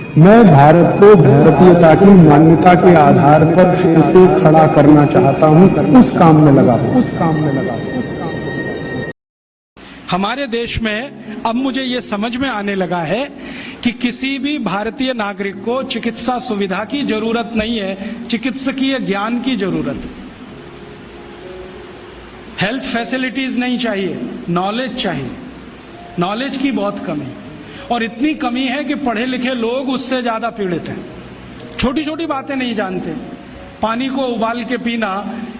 मैं भारत को भारतीयता की मान्यता के आधार पर फिर से खड़ा करना चाहता हूं, उस काम में लगा हूं। हमारे देश में अब मुझे ये समझ में आने लगा है कि किसी भी भारतीय नागरिक को चिकित्सा सुविधा की जरूरत नहीं है, चिकित्सकीय ज्ञान की जरूरत है। हेल्थ फैसिलिटीज नहीं चाहिए, नॉलेज चाहिए। नॉलेज की बहुत कमी, और इतनी कमी है कि पढ़े लिखे लोग उससे ज्यादा पीड़ित हैं। छोटी छोटी बातें नहीं जानते। पानी को उबाल के पीना,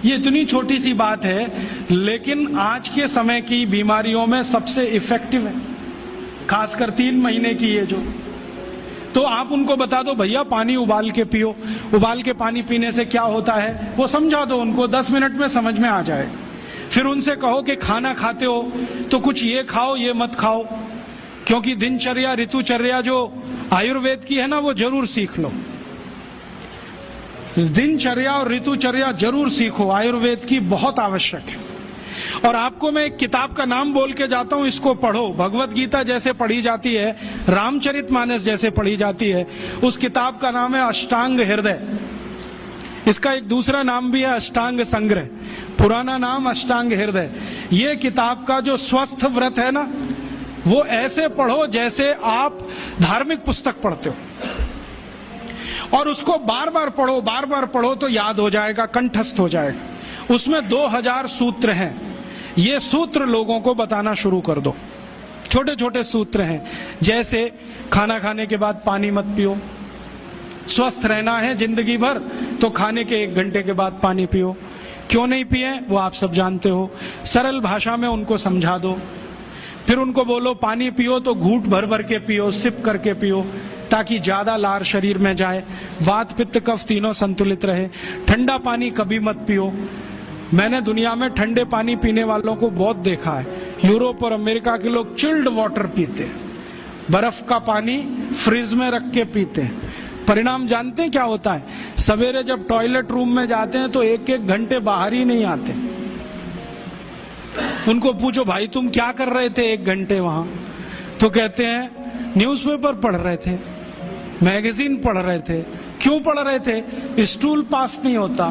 ये इतनी छोटी सी बात है, लेकिन आज के समय की बीमारियों में सबसे इफेक्टिव है, खासकर 3 महीने की ये जो। तो आप उनको बता दो भैया पानी उबाल के पियो, उबाल के पानी पीने से क्या होता है वो समझा दो उनको, 10 मिनट में समझ में आ जाए। फिर उनसे कहो कि खाना खाते हो तो कुछ ये खाओ ये मत खाओ, क्योंकि दिनचर्या ऋतुचर्या जो आयुर्वेद की है ना, वो जरूर सीख लो। दिनचर्या और ऋतुचर्या जरूर सीखो, आयुर्वेद की बहुत आवश्यक है। और आपको मैं एक किताब का नाम बोल के जाता हूं, इसको पढ़ो। भगवत गीता जैसे पढ़ी जाती है, रामचरितमानस जैसे पढ़ी जाती है, उस किताब का नाम है अष्टांग हृदय। इसका एक दूसरा नाम भी है अष्टांग संग्रह, पुराना नाम अष्टांग हृदय। ये किताब का जो स्वस्थ व्रत है ना, वो ऐसे पढ़ो जैसे आप धार्मिक पुस्तक पढ़ते हो, और उसको बार बार पढ़ो तो याद हो जाएगा, कंठस्थ हो जाएगा। उसमें 2000 सूत्र हैं। ये सूत्र लोगों को बताना शुरू कर दो। छोटे छोटे सूत्र हैं, जैसे खाना खाने के बाद पानी मत पियो, स्वस्थ रहना है जिंदगी भर तो खाने के 1 घंटे के बाद पानी पियो। क्यों नहीं पिए वो आप सब जानते हो, सरल भाषा में उनको समझा दो। फिर उनको बोलो पानी पियो तो घूंट भर भर के पियो, सिप करके पियो, ताकि ज्यादा लार शरीर में जाए, वात पित्त कफ तीनों संतुलित रहे। ठंडा पानी कभी मत पियो। मैंने दुनिया में ठंडे पानी पीने वालों को बहुत देखा है। यूरोप और अमेरिका के लोग चिल्ड वाटर पीते हैं, बर्फ का पानी फ्रिज में रख के पीते हैं। परिणाम जानते हैं क्या होता है? सवेरे जब टॉयलेट रूम में जाते हैं तो 1-1 घंटे बाहर ही नहीं आते। उनको पूछो भाई तुम क्या कर रहे थे 1 घंटे वहां? तो कहते हैं न्यूज़पेपर पढ़ रहे थे, मैगजीन पढ़ रहे थे। क्यों पढ़ रहे थे? स्टूल पास नहीं होता।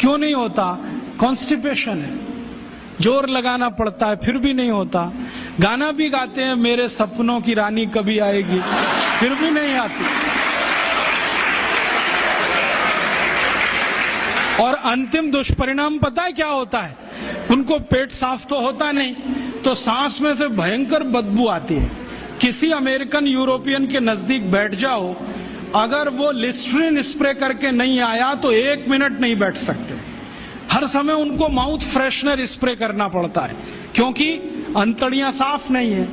क्यों नहीं होता? कॉन्स्टिपेशन है, जोर लगाना पड़ता है फिर भी नहीं होता। गाना भी गाते हैं मेरे सपनों की रानी कभी आएगी, फिर भी नहीं आती। और अंतिम दुष्परिणाम पता है क्या होता है? उनको पेट साफ तो होता नहीं, तो सांस में से भयंकर बदबू आती है। किसी अमेरिकन यूरोपियन के नजदीक बैठ जाओ, अगर वो लिस्ट्रीन स्प्रे करके नहीं आया तो 1 मिनट नहीं बैठ सकते। हर समय उनको माउथ फ्रेशनर स्प्रे करना पड़ता है, क्योंकि अंतड़ियां साफ नहीं है,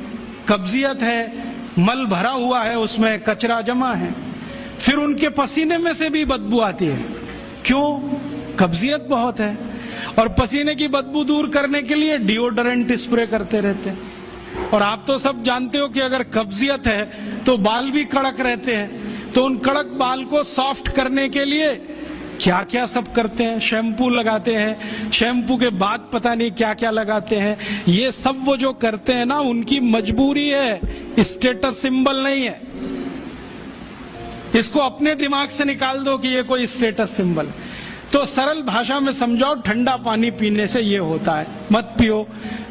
कब्जियत है, मल भरा हुआ है, उसमें कचरा जमा है। फिर उनके पसीने में से भी बदबू आती है। क्यों? कब्जियत बहुत है। और पसीने की बदबू दूर करने के लिए डिओडोरेंट स्प्रे करते रहते हैं। और आप तो सब जानते हो कि अगर कब्जियत है तो बाल भी कड़क रहते हैं, तो उन कड़क बाल को सॉफ्ट करने के लिए क्या क्या सब करते हैं। शैम्पू लगाते हैं, शैम्पू के बाद पता नहीं क्या क्या लगाते हैं। ये सब वो जो करते हैं ना, उनकी मजबूरी है, स्टेटस सिंबल नहीं है। इसको अपने दिमाग से निकाल दो कि ये कोई स्टेटस सिंबल है। तो सरल भाषा में समझाओ, ठंडा पानी पीने से ये होता है, मत पियो,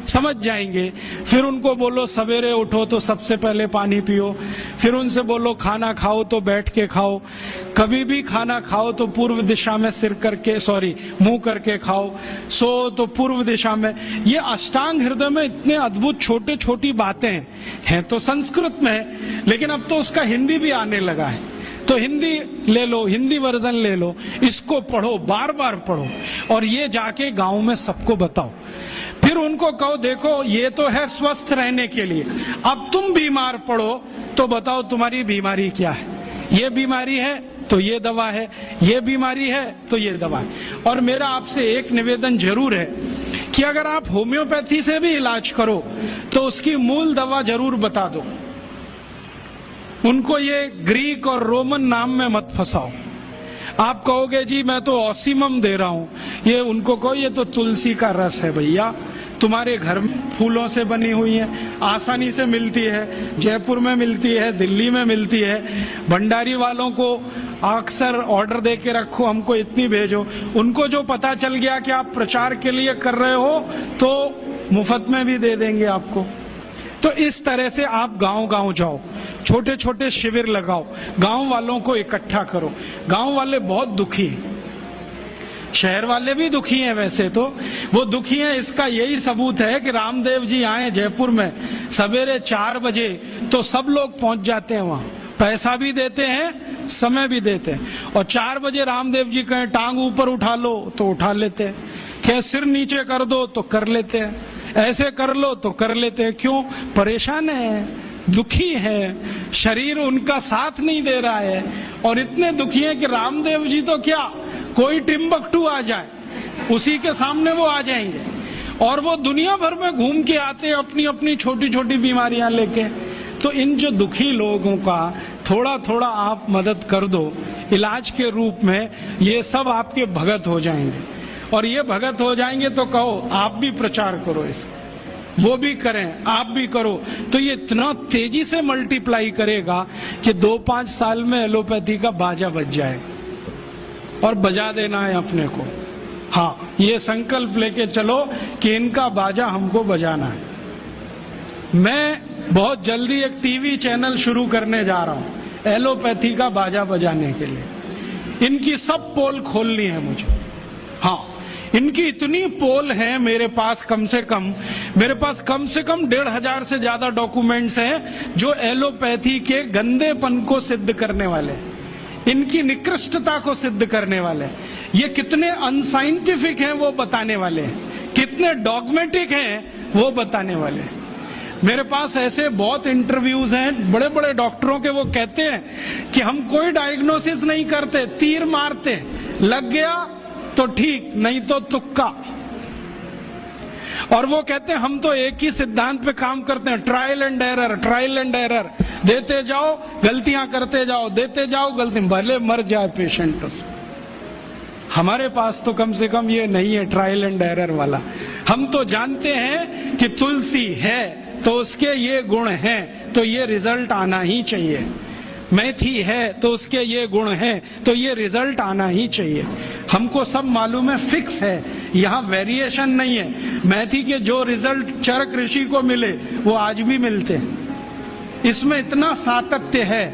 समझ जाएंगे। फिर उनको बोलो सवेरे उठो तो सबसे पहले पानी पियो। फिर उनसे बोलो खाना खाओ तो बैठ के खाओ, कभी भी खाना खाओ तो पूर्व दिशा में मुंह करके खाओ, सो तो पूर्व दिशा में। ये अष्टांग हृदय में इतने अद्भुत छोटे छोटी बातें हैं तो संस्कृत में है, लेकिन अब तो उसका हिंदी भी आने लगा है। तो हिंदी ले लो, हिंदी वर्जन ले लो, इसको पढ़ो, बार बार पढ़ो, और ये जाके गांव में सबको बताओ। फिर उनको कहो देखो ये तो है स्वस्थ रहने के लिए, अब तुम बीमार पड़ो तो बताओ तुम्हारी बीमारी क्या है। ये बीमारी है तो ये दवा है, ये बीमारी है तो ये दवा है। और मेरा आपसे एक निवेदन जरूर है कि अगर आप होम्योपैथी से भी इलाज करो तो उसकी मूल दवा जरूर बता दो। उनको ये ग्रीक और रोमन नाम में मत फंसाओ। आप कहोगे जी मैं तो ऑसिमम दे रहा हूं, ये उनको कहो ये तो तुलसी का रस है भैया, तुम्हारे घर में फूलों से बनी हुई है, आसानी से मिलती है, जयपुर में मिलती है, दिल्ली में मिलती है। भंडारी वालों को अक्सर ऑर्डर दे के रखो, हमको इतनी भेजो। उनको जो पता चल गया कि आप प्रचार के लिए कर रहे हो तो मुफ्त में भी दे देंगे आपको। तो इस तरह से आप गांव गांव जाओ, छोटे छोटे शिविर लगाओ, गांव वालों को इकट्ठा करो। गांव वाले बहुत दुखी हैं, शहर वाले भी दुखी हैं। वैसे तो वो दुखी हैं, इसका यही सबूत है कि रामदेव जी आए जयपुर में सवेरे 4 बजे तो सब लोग पहुंच जाते हैं वहां, पैसा भी देते हैं, समय भी देते हैं। और 4 बजे रामदेव जी कहें टांग ऊपर उठा लो तो उठा लेते हैं, कहें सिर नीचे कर दो तो कर लेते हैं, ऐसे कर लो तो कर लेते हैं। क्यों? परेशान है, दुखी है, शरीर उनका साथ नहीं दे रहा है। और इतने दुखी है कि रामदेव जी तो क्या, कोई टिम्बकटू आ जाए उसी के सामने वो आ जाएंगे। और वो दुनिया भर में घूम के आते हैं अपनी अपनी छोटी छोटी बीमारियां लेके। तो इन जो दुखी लोगों का थोड़ा थोड़ा आप मदद कर दो इलाज के रूप में, ये सब आपके भगत हो जाएंगे। और ये भगत हो जाएंगे तो कहो आप भी प्रचार करो इसका, वो भी करें, आप भी करो, तो ये इतना तेजी से मल्टीप्लाई करेगा कि 2-5 साल में एलोपैथी का बाजा बज जाए। और बजा देना है अपने को। हाँ, ये संकल्प लेके चलो कि इनका बाजा हमको बजाना है। मैं बहुत जल्दी एक टीवी चैनल शुरू करने जा रहा हूं एलोपैथी का बाजा बजाने के लिए। इनकी सब पोल खोलनी है मुझे। हाँ, इनकी इतनी पोल है मेरे पास, कम से कम 1,500 से ज्यादा डॉक्यूमेंट्स हैं जो एलोपैथी के गंदेपन को सिद्ध करने वाले हैं, इनकी निकृष्टता को सिद्ध करने वाले हैं। ये कितने अनसाइंटिफिक हैं वो बताने वाले हैं, कितने डॉगमेटिक हैं वो बताने वाले हैं। मेरे पास ऐसे बहुत इंटरव्यूज हैं बड़े बड़े डॉक्टरों के, वो कहते हैं कि हम कोई डायग्नोसिस नहीं करते, तीर मारते, लग गया तो ठीक, नहीं तो तुक्का। और वो कहते हैं हम तो एक ही सिद्धांत पे काम करते हैं, trial and error, trial and error, देते जाओ गलतियां करते जाओ, देते जाओ गलती, भले मर जाए पेशेंट उसमें। हमारे पास तो कम से कम ये नहीं है ट्रायल एंड एरर वाला। हम तो जानते हैं कि तुलसी है तो उसके ये गुण हैं तो ये रिजल्ट आना ही चाहिए, मेथी है तो उसके ये गुण हैं तो ये रिजल्ट आना ही चाहिए। हमको सब मालूम है, फिक्स है, यहाँ वेरिएशन नहीं है। मेथी के जो रिजल्ट चरक ऋषि को मिले वो आज भी मिलते हैं। इसमें इतना सातत्य है,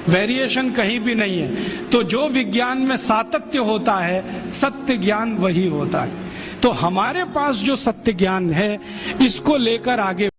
वेरिएशन कहीं भी नहीं है। तो जो विज्ञान में सातत्य होता है, सत्य ज्ञान वही होता है। तो हमारे पास जो सत्य ज्ञान है इसको लेकर आगे